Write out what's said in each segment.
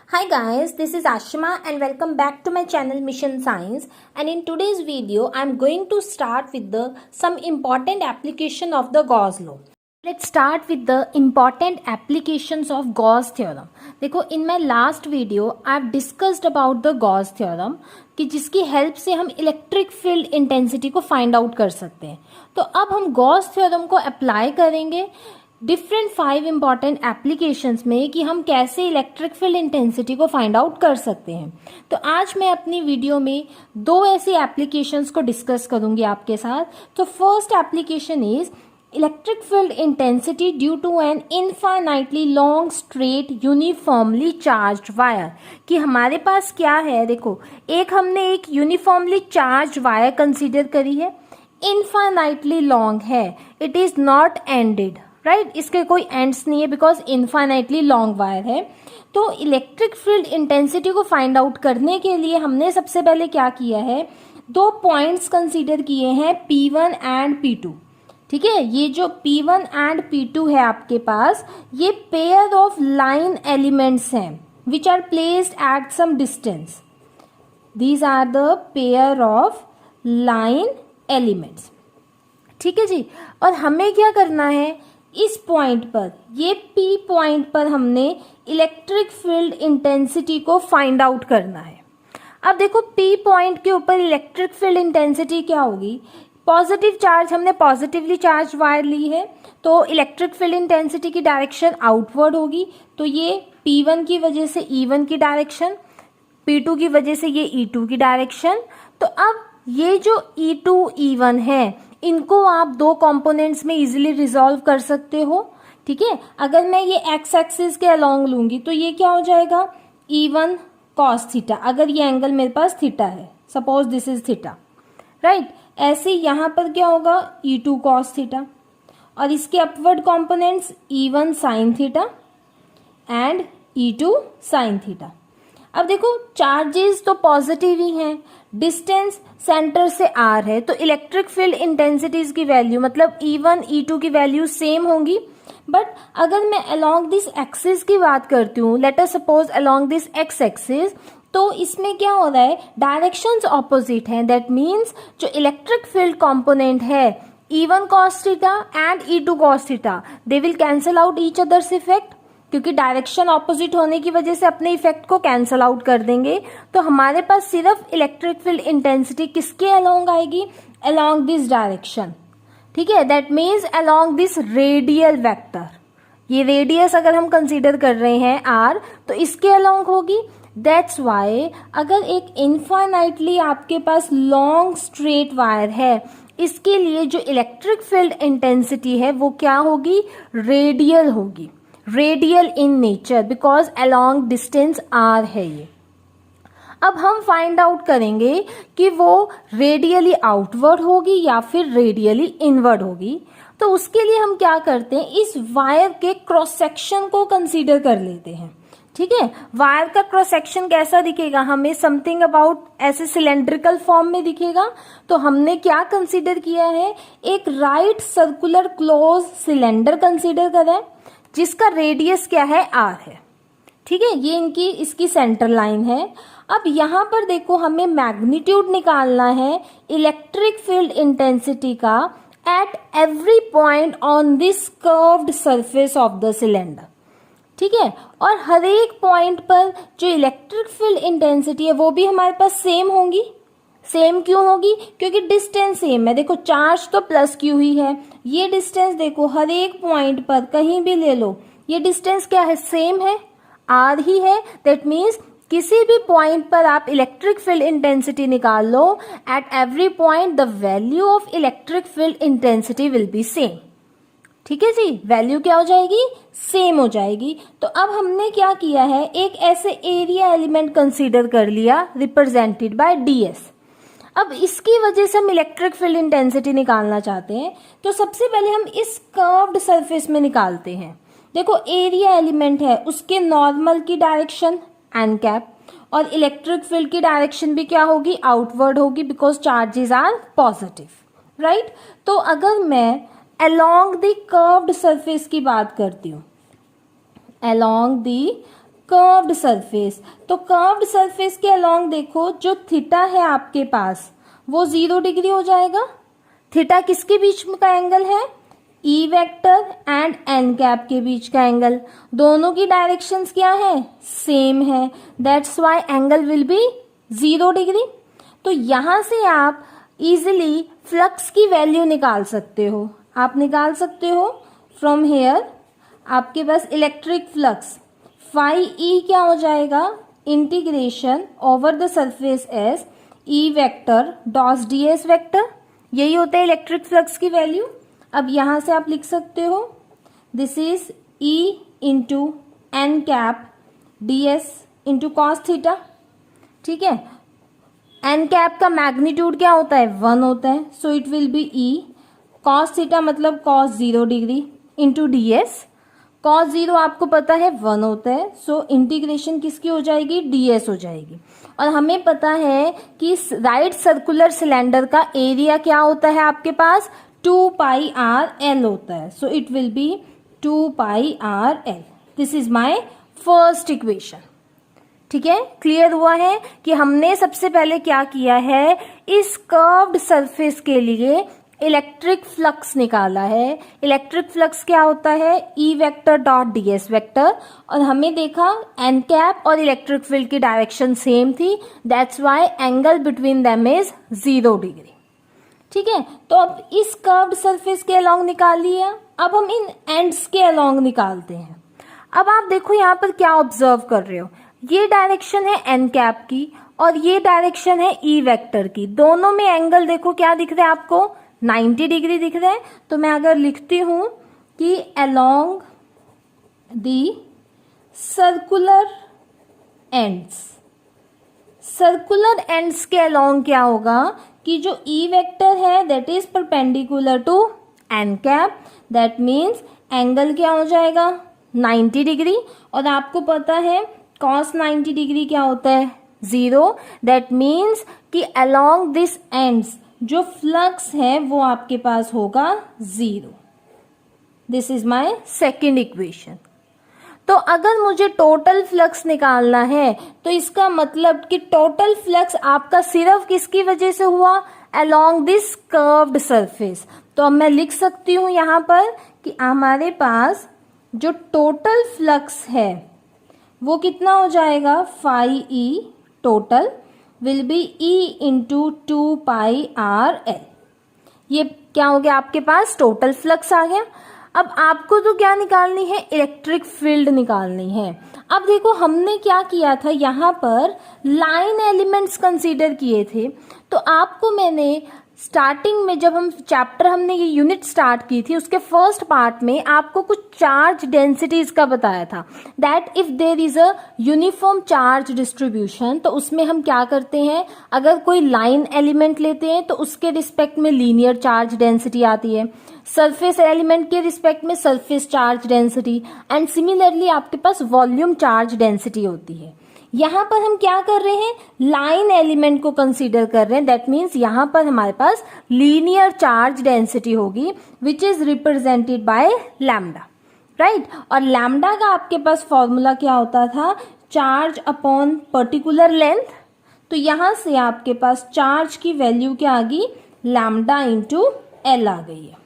Hi guys, this is Ashima and welcome back to my channel Mission Science, and in today's video I am going to start with some important application of the Gauss law. Let's start with the important applications of Gauss theorem. देखो in my last video I have discussed about the Gauss theorem कि जिसकी help से हम electric field intensity को find out कर सकते हैं. तो अब हम गॉस थ्योरम को अप्लाई करेंगे डिफरेंट 5 इंपॉर्टेंट एप्लीकेशंस में कि हम कैसे इलेक्ट्रिक फील्ड इंटेंसिटी को फाइंड आउट कर सकते हैं. तो आज मैं अपनी वीडियो में 2 ऐसी एप्लीकेशंस को डिस्कस करूंगी आपके साथ. तो first application is electric field intensity due to an infinitely long straight uniformly charged wire. कि हमारे पास क्या है, देखो हमने एक यूनिफॉर्मली चार्ज्ड वायर कंसीडर करी है, इनफाइनाइटली लॉन्ग है, it is not ended, right, इसके कोई एंड्स नहीं है बिकॉज इनफाइनाइटली लॉन्ग वायर है. तो इलेक्ट्रिक फील्ड इंटेंसिटी को फाइंड आउट करने के लिए हमने सबसे पहले क्या किया है, 2 पॉइंट्स कंसीडर किए हैं P1 एंड P2. ठीक है, ये जो P1 एंड P2 है आपके पास, ये पेयर ऑफ लाइन एलिमेंट्स हैं which are placed at some distance. These are the pair of line elements. ठीक है जी. और हमें क्या करना है, इस पॉइंट पर, ये P पॉइंट पर हमने इलेक्ट्रिक फील्ड इंटेंसिटी को फाइंड आउट करना है. अब देखो P पॉइंट के ऊपर इलेक्ट्रिक फील्ड इंटेंसिटी क्या होगी, पॉजिटिव चार्ज, हमने पॉजिटिवली चार्ज वायर ली है तो इलेक्ट्रिक फील्ड इंटेंसिटी की डायरेक्शन आउटवर्ड होगी. तो ये P1 की वजह से E1 की डायरेक्शन, P2 की वजह से ये E2 की डायरेक्शन. तो अब ये जो E2 E1 है, इनको आप 2 कंपोनेंट्स में इजीली रिजॉल्व कर सकते हो. ठीक है, अगर मैं ये एक्स एक्सिस के अलोंग लूंगी तो ये क्या हो जाएगा, E1 cos थीटा. अगर ये एंगल मेरे पास थीटा है, suppose this is theta, right. ऐसे यहाँ पर क्या होगा, E2 cos थीटा, और इसके upward components E1 sin theta and E2 sin theta. अब देखो चार्जेस तो पॉजिटिव ही हैं, डिस्टेंस सेंटर से r है, तो इलेक्ट्रिक फील्ड इंटेंसिटीज की वैल्यू मतलब E1 E2 की वैल्यू सेम होंगी. बट अगर मैं अलोंग दिस एक्सिस की बात करती हूँ, let us suppose along this x axis, तो इसमें क्या हो रहा है, डायरेक्शंस ऑपोजिट हैं. दैट मीन्स जो इलेक्ट्रिक फील्ड कंपोनेंट है E1 cos theta and E2 cos theta, they will cancel out each others effect, क्योंकि डायरेक्शन ऑपोजिट होने की वजह से अपने इफेक्ट को कैंसल आउट कर देंगे. तो हमारे पास सिर्फ इलेक्ट्रिक फील्ड इंटेंसिटी किसके अलोंग आएगी, अलोंग दिस डायरेक्शन. ठीक है, that means along this radial vector. ये रेडियस अगर हम कंसीडर कर रहे हैं r, तो इसके अलोंग होगी. दैट्स वाई अगर एक इनफाइनाइटली आपके पास लॉन्ग स्ट्रेट वायर है, इसके लिए जो इलेक्ट्रिक फील्ड इंटेंसिटी है वो क्या होगी, रेडियल होगी, radial in nature, because along distance r है ये. अब हम फाइंड आउट करेंगे कि वो रेडियली आउटवर्ड होगी या फिर रेडियली इनवर्ड होगी. तो उसके लिए हम क्या करते हैं, इस वायर के क्रॉस सेक्शन को कंसीडर कर लेते हैं. ठीक है, वायर का क्रॉस सेक्शन कैसा दिखेगा, हमें समथिंग अबाउट ऐसे सिलेंड्रिकल फॉर्म में दिखेगा. तो हमने क्या कंसीडर किया है, एक right circular close cylinder consider करा है जिसका रेडियस क्या है, r है. ठीक है, ये इसकी सेंटर लाइन है. अब यहां पर देखो हमें मैग्नीट्यूड निकालना है इलेक्ट्रिक फील्ड इंटेंसिटी का eight every point on this curved surface of the cylinder. ठीक है, और हर एक पॉइंट पर जो इलेक्ट्रिक फील्ड इंटेंसिटी है वो भी हमारे पास सेम होंगी. सेम क्यों होगी, क्योंकि डिस्टेंस सेम है. देखो चार्ज तो प्लस क्यू ही है, ये डिस्टेंस देखो हर एक पॉइंट पर कहीं भी ले लो, ये डिस्टेंस क्या है, सेम है, r ही है. दैट मीन्स किसी भी पॉइंट पर आप इलेक्ट्रिक फील्ड इंटेंसिटी निकाल लो, at every point the value of electric field intensity will be same. ठीक है जी, वैल्यू क्या हो जाएगी, सेम हो जाएगी. तो अब हमने क्या किया है, एक ऐसे एरिया एलिमेंट कंसीडर कर लिया रिप्रेजेंटेड बाय ds. अब इसकी वजह से हम इलेक्ट्रिक फील्ड इंटेंसिटी निकालना चाहते हैं. तो सबसे पहले हम इस कर्व्ड सरफेस में निकालते हैं. देखो एरिया एलिमेंट है, उसके नॉर्मल की डायरेक्शन एन कैप, और इलेक्ट्रिक फील्ड की डायरेक्शन भी क्या होगी, आउटवर्ड होगी, because charges are positive, right. तो अगर मैं अलोंग द कर्व्ड सरफेस की बात करती हूँ, अलोंग द कर्व्ड सरफेस। तो कर्व्ड सरफेस के अलोंग देखो जो थीटा है आपके पास वो 0 डिग्री हो जाएगा। थीटा किसके बीच में का एंगल है? E vector and N cap के बीच का एंगल। दोनों की डायरेक्शंस क्या है? सेम है। That's why angle will be 0 degree. तो यहां से आप इजिली फ्लक्स की वैल्यू निकाल सकते हो। आप निकाल सकते हो फ्रॉम हेयर आपके पास इलेक्ट्रिक फ्लक्स फाई ई क्या हो जाएगा? Integration over the surface S E vector dot D S vector. यही होता है इलेक्ट्रिक फ्लक्स की वैल्यू। अब यहां से आप लिख सकते हो this is E into N cap D S into cos theta. ठीक है, एन कैप का मैग्नीट्यूड क्या होता है? 1 होता है। So it will be E cos theta मतलब cos 0 degree into D S. Cos 0 आपको पता है 1 होता है। सो इंटीग्रेशन किसकी हो जाएगी? ds हो जाएगी। और हमें पता है कि राइट सर्कुलर सिलेंडर का एरिया क्या होता है आपके पास? 2 पाई आर एल होता है। So it will B 2 pi R L. This is my first equation. ठीक है, क्लियर हुआ है कि हमने सबसे पहले क्या किया है? इस कर्व्ड सरफेस के लिए इलेक्ट्रिक फ्लक्स निकाला है। इलेक्ट्रिक फ्लक्स क्या होता है? E vector dot D S vector. और हमें देखा एन कैप और इलेक्ट्रिक फील्ड की डायरेक्शन सेम थी। That's why angle between them is 0 degree. ठीक है, तो अब इस कर्व्ड सरफेस के अलोंग निकाल लिया। अब हम इन एंड्स के अलोंग निकालते हैं। अब आप देखो यहाँ पर क्या ऑब्जर्व कर रहे हो? ये डायरेक्शन है एन कैप की और ये डायरेक्शन है ई वेक्टर की। दोनों में एंगल देखो क्या दिख रहा है आपको? 90 डिग्री दिख रहा है। तो मैं अगर लिखती हूं कि along the circular ends, circular ends के अलोंग क्या होगा कि जो ई वेक्टर है that is perpendicular to N cap. That means angle क्या हो जाएगा? 90 डिग्री। और आपको पता है cos 90 डिग्री क्या होता है? 0। दैट मीन्स कि अलोंग दिस एंड्स जो फ्लक्स है वो आपके पास होगा 0। This is my second equation. तो अगर मुझे टोटल फ्लक्स निकालना है तो इसका मतलब कि टोटल फ्लक्स आपका सिर्फ किसकी वजह से हुआ? Along this curved surface. तो अब मैं लिख सकती हूं यहां पर कि हमारे पास जो टोटल फ्लक्स है वो कितना हो जाएगा? Phi E total will be E into 2 pi R L. ये क्या हो गया? आपके पास टोटल फ्लक्स आ गया। अब आपको तो क्या निकालनी है? इलेक्ट्रिक फील्ड निकालनी है। अब देखो हमने क्या किया था, यहाँ पर लाइन एलिमेंट्स कंसीडर किए थे। तो आपको मैंने स्टार्टिंग में जब हमने ये यूनिट स्टार्ट की थी उसके फर्स्ट पार्ट में आपको कुछ चार्ज डेंसिटीज का बताया था that if there is a uniform charge distribution. तो उसमें हम क्या करते हैं? अगर कोई लाइन एलिमेंट लेते हैं तो उसके रिस्पेक्ट में लीनियर चार्ज डेंसिटी आती है, सरफेस एलिमेंट के रिस्पेक्ट में surface charge density, and similarly आपके पास वॉल्यूम चार्ज डेंसिटी होती है। यहां पर हम क्या कर रहे हैं? लाइन एलिमेंट को कंसीडर कर रहे हैं। दैट मीन्स यहां पर हमारे पास लीनियर चार्ज डेंसिटी होगी which is represented by lambda, right. और लैम्डा का आपके पास फॉर्मूला क्या होता था? Charge upon particular length. तो यहां से आपके पास चार्ज की वैल्यू क्या आ गई? लैम्डा इंटू एल आ गई है।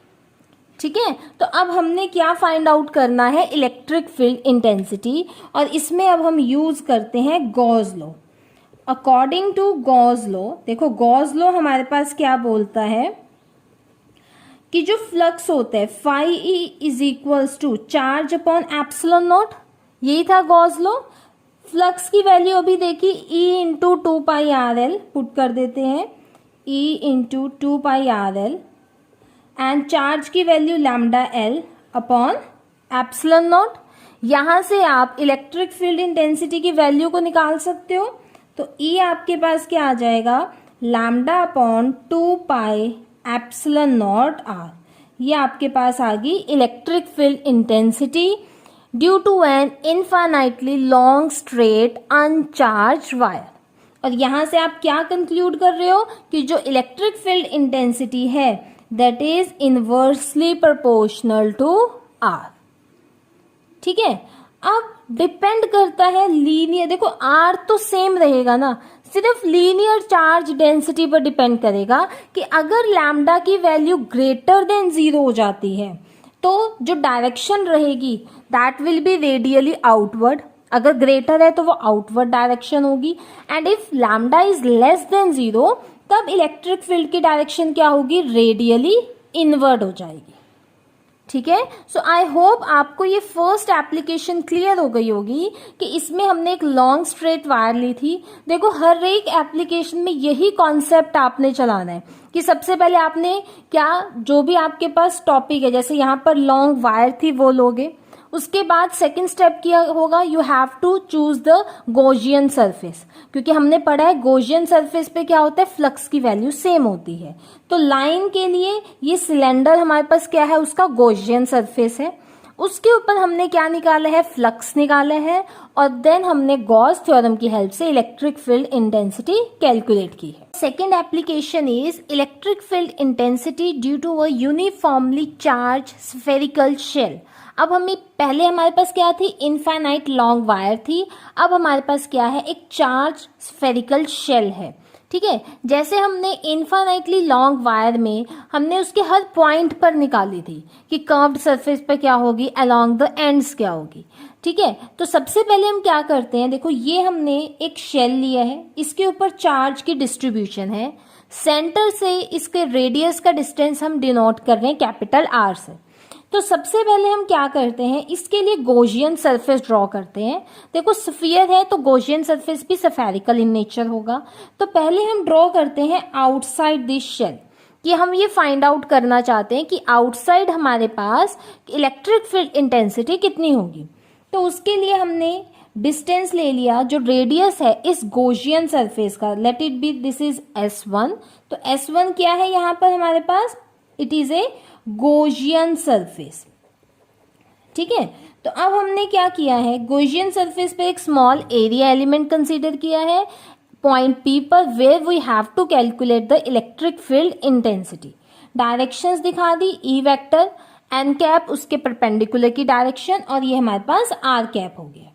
ठीक है, तो अब हमने क्या फाइंड आउट करना है? Electric field intensity. और इसमें अब हम यूज करते हैं Gauss law. According to Gauss law, देखो गॉस लॉ हमारे पास क्या बोलता है कि जो फ्लक्स होता है phi E is equals to charge upon epsilon naught. यही था गॉस लॉ। फ्लक्स की वैल्यू अभी देखी E into 2 pi R L put कर देते हैं, E into 2 pi R L, and charge की value lambda L upon epsilon naught. यहां से आप इलेक्ट्रिक फील्ड इंटेंसिटी की वैल्यू को निकाल सकते हो। तो ई आपके पास क्या आ जाएगा? Lambda upon 2 pi epsilon not R. ये आपके पास आ गई electric field intensity due to an infinitely long straight uncharged wire. और यहां से आप क्या कंक्लूड कर रहे हो कि जो इलेक्ट्रिक फील्ड इंटेंसिटी है that is inversely proportional to R। ठीक है, अब डिपेंड करता है लीनियर, देखो आर तो सेम रहेगा ना, सिर्फ लीनियर चार्ज डेंसिटी पर डिपेंड करेगा कि अगर लैम्डा की वैल्यू ग्रेटर देन 0 हो जाती है तो जो डायरेक्शन रहेगी that will be radially outward, अगर ग्रेटर है तो वो आउटवर्ड डायरेक्शन होगी, and if lambda is less than 0 तब इलेक्ट्रिक फील्ड की डायरेक्शन क्या होगी, रेडियली इनवर्ड हो जाएगी। ठीक है, सो आई होप आपको ये फर्स्ट एप्लीकेशन क्लियर हो गई होगी कि इसमें हमने एक लॉन्ग स्ट्रेट वायर ली थी। देखो हर एक एप्लीकेशन में यही कॉन्सेप्ट आपने चलाना है कि सबसे पहले आपने क्या, जो भी आपके पास टॉपिक है, जैसे यहाँ पर लॉन्ग वायर थी वो लोगे, उसके बाद सेकंड स्टेप किया होगा, you have to choose the Gaussian surface, क्योंकि हमने पढ़ा है गॉसियन सरफेस पे क्या होता है, फ्लक्स की वैल्यू सेम होती है। तो लाइन के लिए ये सिलेंडर हमारे पास क्या है, उसका गॉसियन सरफेस है, उसके ऊपर हमने क्या निकाला है, फ्लक्स निकाला है, और देन हमने गॉस थ्योरम की हेल्प से इलेक्ट्रिक फील्ड इंटेंसिटी कैलकुलेट की है। Second application is electric field intensity due to a uniformly charge spherical shell. अब हमें पहले हमारे पास क्या थी, इनफाइनाइट लॉन्ग वायर थी, अब हमारे पास क्या है, एक चार्ज स्फेरिकल शेल है। ठीक है, जैसे हमने इनफाइनाइटली लॉन्ग वायर में हमने उसके हर पॉइंट पर निकाली थी कि कर्व्ड सरफेस पर क्या होगी, अलोंग द एंड्स क्या होगी। ठीक है, तो सबसे पहले हम क्या करते हैं, देखो ये हमने एक शेल लिया है, इसके ऊपर चार्ज की डिस्ट्रीब्यूशन है, सेंटर से इसके रेडियस का डिस्टेंस हम डिनोट कर रहे हैं कैपिटल आर से। तो सबसे पहले हम क्या करते हैं, इसके लिए गॉसियन सरफेस ड्रॉ करते हैं। देखो स्फीयर है तो गॉसियन सरफेस भी स्फेरिकल इन नेचर होगा। तो पहले हम ड्रॉ करते हैं आउटसाइड दिस शेल, कि हम ये फाइंड आउट करना चाहते हैं कि आउटसाइड हमारे पास इलेक्ट्रिक फील्ड इंटेंसिटी कितनी होगी। तो उसके लिए हमने डिस्टेंस ले लिया, जो रेडियस है इस गॉसियन सरफेस का, let it be this is S1। तो S1 क्या है यहाँ पर हमारे पास, it is a Gaussian surface. ठीक है, तो अब हमने क्या किया है, गॉसियन सरफेस पे एक स्मॉल एरिया एलिमेंट कंसीडर किया है पॉइंट P पर, where we have to calculate the electric field intensity. Directions दिखा दी, E वेक्टर, N कैप उसके परपेंडिकुलर की डायरेक्शन, और ये हमारे पास R कैप हो गया।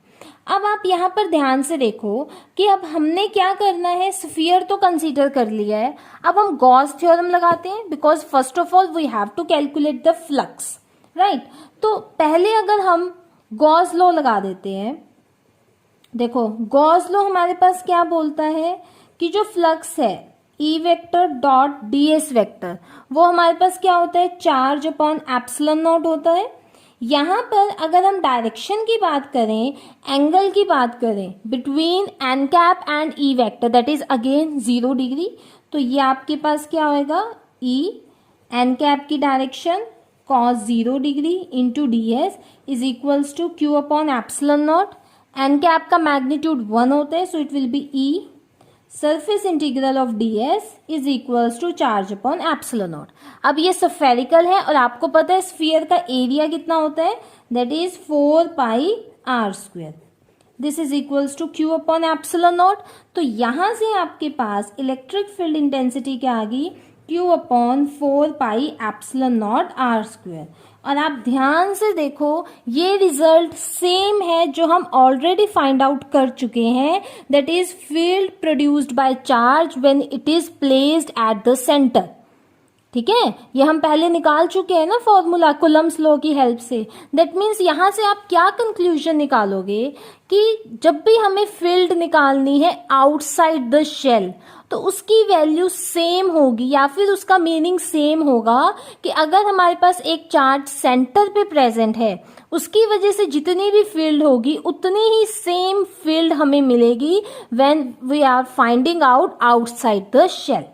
अब आप यहाँ पर ध्यान से देखो कि अब हमने क्या करना है, स्फीयर तो कंसीडर कर लिया है, अब हम गॉस थ्योरम लगाते हैं, because first of all we have to calculate the flux, right. तो पहले अगर हम गॉस लॉ लगा देते हैं, देखो गॉस लॉ हमारे पास क्या बोलता है कि जो फ्लक्स है E vector dot ds vector, वो हमारे पास क्या होता है, चार्ज अपॉन एप्सिलॉन नॉट होता है। यहाँ पर अगर हम डायरेक्शन की बात करें, एंगल की बात करें between N cap and E vector, that is again 0 degree, तो ये आपके पास क्या होएगा, ई एन कैप की direction cos 0 degree into ds is equals to Q upon epsilon naught. N cap का मैग्नीट्यूड 1 होता है, so it will be E surface integral of ds is equals to charge upon epsilon not. अब ये spherical है और आपको पता है स्फीयर का एरिया कितना होता है, that is 4 pi R square, this is equals to Q upon epsilon naught. तो यहां से आपके पास इलेक्ट्रिक फील्ड इंटेंसिटी क्या आ गई, Q upon 4 pi epsilon not R square. और आप ध्यान से देखो ये रिजल्ट सेम है जो हम ऑलरेडी फाइंड आउट कर चुके हैं, that is field produced by charge when it is placed at the centre. ठीक है, ये हम पहले निकाल चुके हैं ना फॉर्मूला कुलम्स लॉ की हेल्प से। दैट मीन्स यहां से आप क्या कंक्लूजन निकालोगे कि जब भी हमें फील्ड निकालनी है आउटसाइड द शेल तो उसकी वैल्यू सेम होगी, या फिर उसका मीनिंग सेम होगा कि अगर हमारे पास एक चार्ज सेंटर पे प्रेजेंट है उसकी वजह से जितनी भी फील्ड होगी उतनी ही सेम फील्ड हमें मिलेगी when we are finding out outside the shell.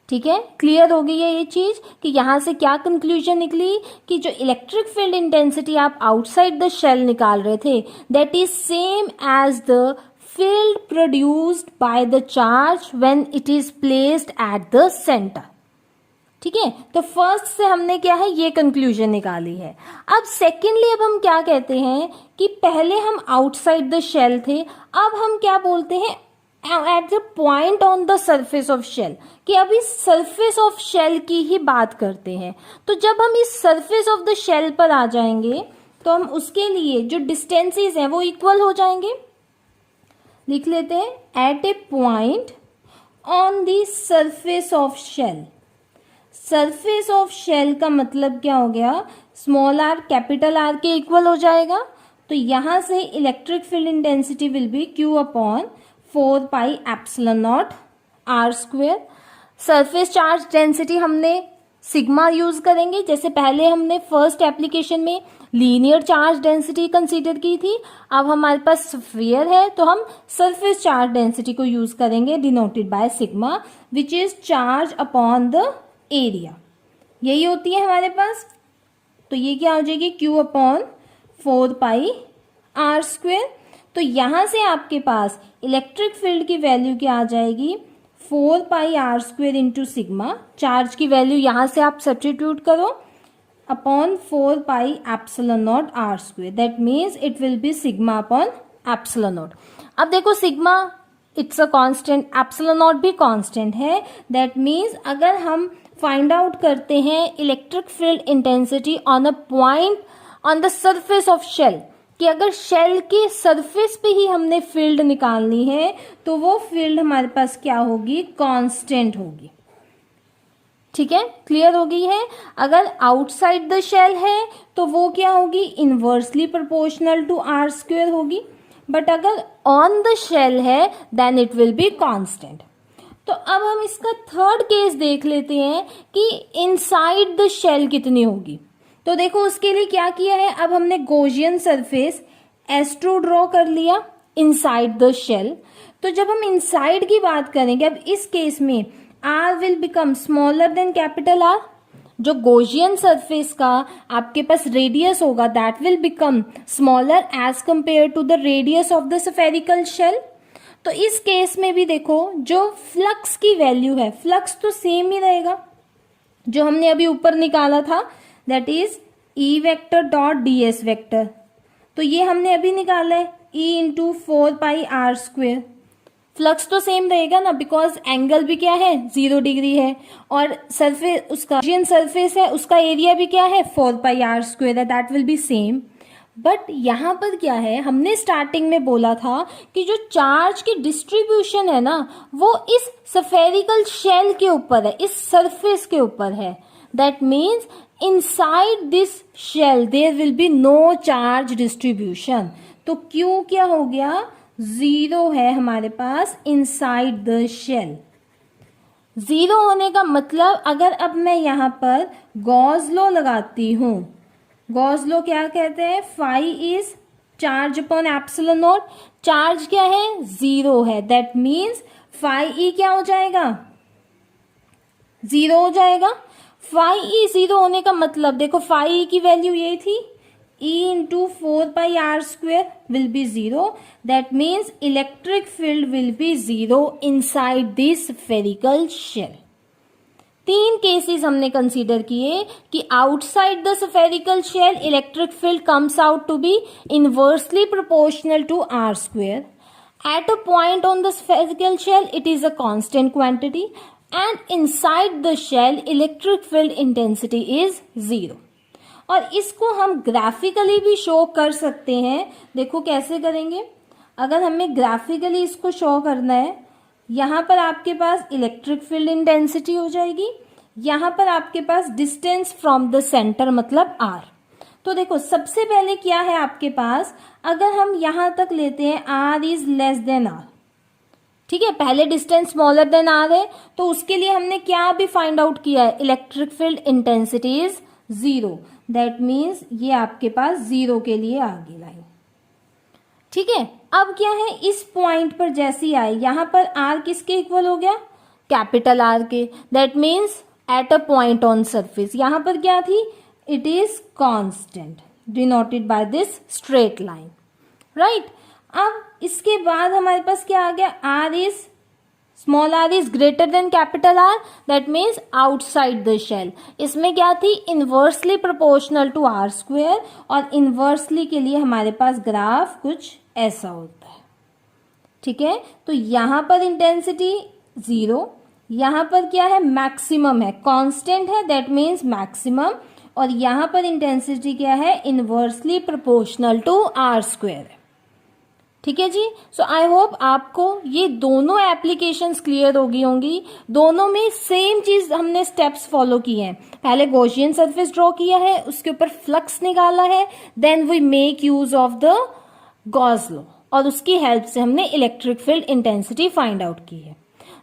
ठीक है, क्लियर हो गई है ये चीज कि यहां से क्या कंक्लूजन निकली कि जो इलेक्ट्रिक फील्ड इंटेंसिटी आप आउटसाइड द शेल निकाल रहे थे that is same as the field produced by the charge when it is placed at the centre. ठीक है, तो फर्स्ट से हमने क्या है ये कंक्लूजन निकाली है। अब सेकेंडली अब हम क्या कहते हैं कि पहले हम आउटसाइड द शेल थे, अब हम क्या बोलते हैं at the point on the surface of shell, कि अभी सरफेस ऑफ शेल की ही बात करते हैं। तो जब हम इस सरफेस ऑफ द शेल पर आ जाएंगे तो हम उसके लिए जो डिस्टेंसेस हैं वो इक्वल हो जाएंगे। लिख लेते हैं at a point on the surface of shell. Surface of shell का मतलब क्या हो गया, स्मॉल आर कैपिटल आर के इक्वल हो जाएगा। तो यहां से electric field intensity will be Q upon 4 pi epsilon not r square. Surface charge density हमने सिग्मा यूज करेंगे, जैसे पहले हमने फर्स्ट एप्लीकेशन में लीनियर चार्ज डेंसिटी कंसीडर की थी। अब हमारे पास स्फीयर है तो हम सरफेस चार्ज डेंसिटी को यूज करेंगे, denoted by sigma, which is charge upon the area. यही होती है हमारे पास। तो ये क्या हो जाएगी, Q upon 4 pi r square. तो यहां से आपके पास इलेक्ट्रिक फील्ड की वैल्यू क्या आ जाएगी, 4 pi r square into sigma. Charge की वैल्यू यहां से आप सब्स्टिट्यूट करो upon 4 pi epsilon not r square. That means it will be sigma upon epsilon not. अब देखो sigma it's a constant, epsilon not भी कांस्टेंट है। दैट मीन्स अगर हम फाइंड आउट करते हैं electric field intensity on a point on the surface of shell, कि अगर शेल के सरफेस पे ही हमने फील्ड निकालनी है तो वो फील्ड हमारे पास क्या होगी, कांस्टेंट होगी। ठीक है, क्लियर हो गई है। अगर आउटसाइड द शेल है तो वो क्या होगी, inversely proportional to r square होगी। बट अगर ऑन द शेल है then it will be constant. तो अब हम इसका थर्ड केस देख लेते हैं कि इनसाइड द शेल कितनी होगी। तो देखो उसके लिए क्या किया है, अब हमने गॉसियन सरफेस S2 ड्रॉ कर लिया इनसाइड द शेल। तो जब हम इनसाइड की बात करेंगे, अब इस केस में R will become smaller than capital R। जो गॉसियन सरफेस का आपके पास रेडियस होगा that will become smaller as compare to the radius of the spherical shell. तो इस केस में भी देखो जो फ्लक्स की वैल्यू है, फ्लक्स तो सेम ही रहेगा जो हमने अभी ऊपर निकाला था, that is E vector dot ds vector. तो ये हमने अभी निकाला है E into 4 pi r square. Flux तो सेम रहेगा ना, बिकॉज एंगल भी क्या है, 0 डिग्री है, और सरफेस उसका सरफेस है उसका एरिया भी क्या है, 4 पाई आर स्क्वेयर है, that will be same. But यहाँ पर क्या है, हमने स्टार्टिंग में बोला था कि जो चार्ज की डिस्ट्रीब्यूशन है ना वो इस स्फेरिकल शेल के ऊपर है, इस सरफेस के ऊपर है। That means inside this shell there will be no charge distribution. तो Q क्या हो गया, 0 है हमारे पास इनसाइड द शेल। 0 होने का मतलब अगर अब मैं यहाँ पर गॉस लॉ लगाती हूँ, गॉस लॉ क्या कहते हैं, phi is charge upon epsilon naught. Charge क्या है, 0 है, दैट मीन्स फाई ई क्या हो जाएगा, 0 हो जाएगा। फाई ई 0 होने का मतलब देखो फाई ई की वैल्यू ये थी, E into 4 pi r square will be 0। That means electric field will be 0 inside this spherical shell. 3 cases हमने कंसीडर किए कि outside the spherical shell electric field comes out to be inversely proportional to r square. At a point on the spherical shell it is a constant quantity and inside the shell electric field intensity is 0। और इसको हम graphically भी show कर सकते हैं। देखो कैसे करेंगे, अगर हमें ग्राफिकली इसको शो करना है, यहाँ पर आपके पास इलेक्ट्रिक फील्ड इंटेंसिटी हो जाएगी, यहाँ पर आपके पास डिस्टेंस फ्रॉम द सेंटर मतलब R। तो देखो सबसे पहले क्या है आपके पास, अगर हम यहां तक लेते हैं R is less than R, ठीक है, पहले डिस्टेंस स्मॉलर देन R है, तो उसके लिए हमने क्या भी फाइंड आउट किया है, electric field intensity is 0। That means ये आपके पास 0 के लिए आ गई लाइन। ठीक है, अब क्या है, इस पॉइंट पर जैसी आए यहां पर R किसके इक्वल हो गया, कैपिटल R के। That means at a point on surface यहां पर क्या थी, it is constant denoted by this straight line, right। अब इसके बाद हमारे पास क्या आ गया, R is small r is greater than capital R, that means outside the shell। इसमें क्या थी, inversely proportional to R square, और inversely के लिए हमारे पास ग्राफ कुछ ऐसा होता है। ठीक है, तो यहां पर इंटेंसिटी 0, यहां पर क्या है, मैक्सिमम है, कांस्टेंट है, दैट मीन्स मैक्सिमम, और यहाँ पर इंटेंसिटी क्या है, inversely proportional to r square है। ठीक है जी। सो आई होप आपको ये दोनों एप्लीकेशंस क्लियर हो गई होंगी। दोनों में सेम चीज हमने स्टेप्स फॉलो किए हैं। पहले गॉसियन सरफेस ड्रॉ किया है, उसके ऊपर फ्लक्स निकाला है, then we make use of the Gauss law और उसकी हेल्प से हमने electric field intensity find out की है।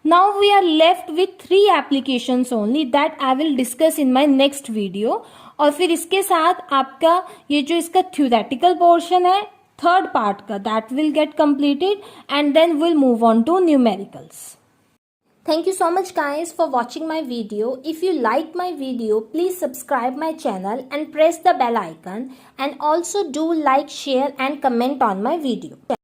Now we are left with 3 applications only that I will discuss in my next video. और फिर इसके साथ आपका ये जो इसका थ्योरेटिकल पोर्शन है थर्ड पार्ट का, that will get completed and then we'll move on to numericals. Thank you so much guys for watching my video. If you like my video, please subscribe my channel and press the bell icon, and also do like, share and comment on my video.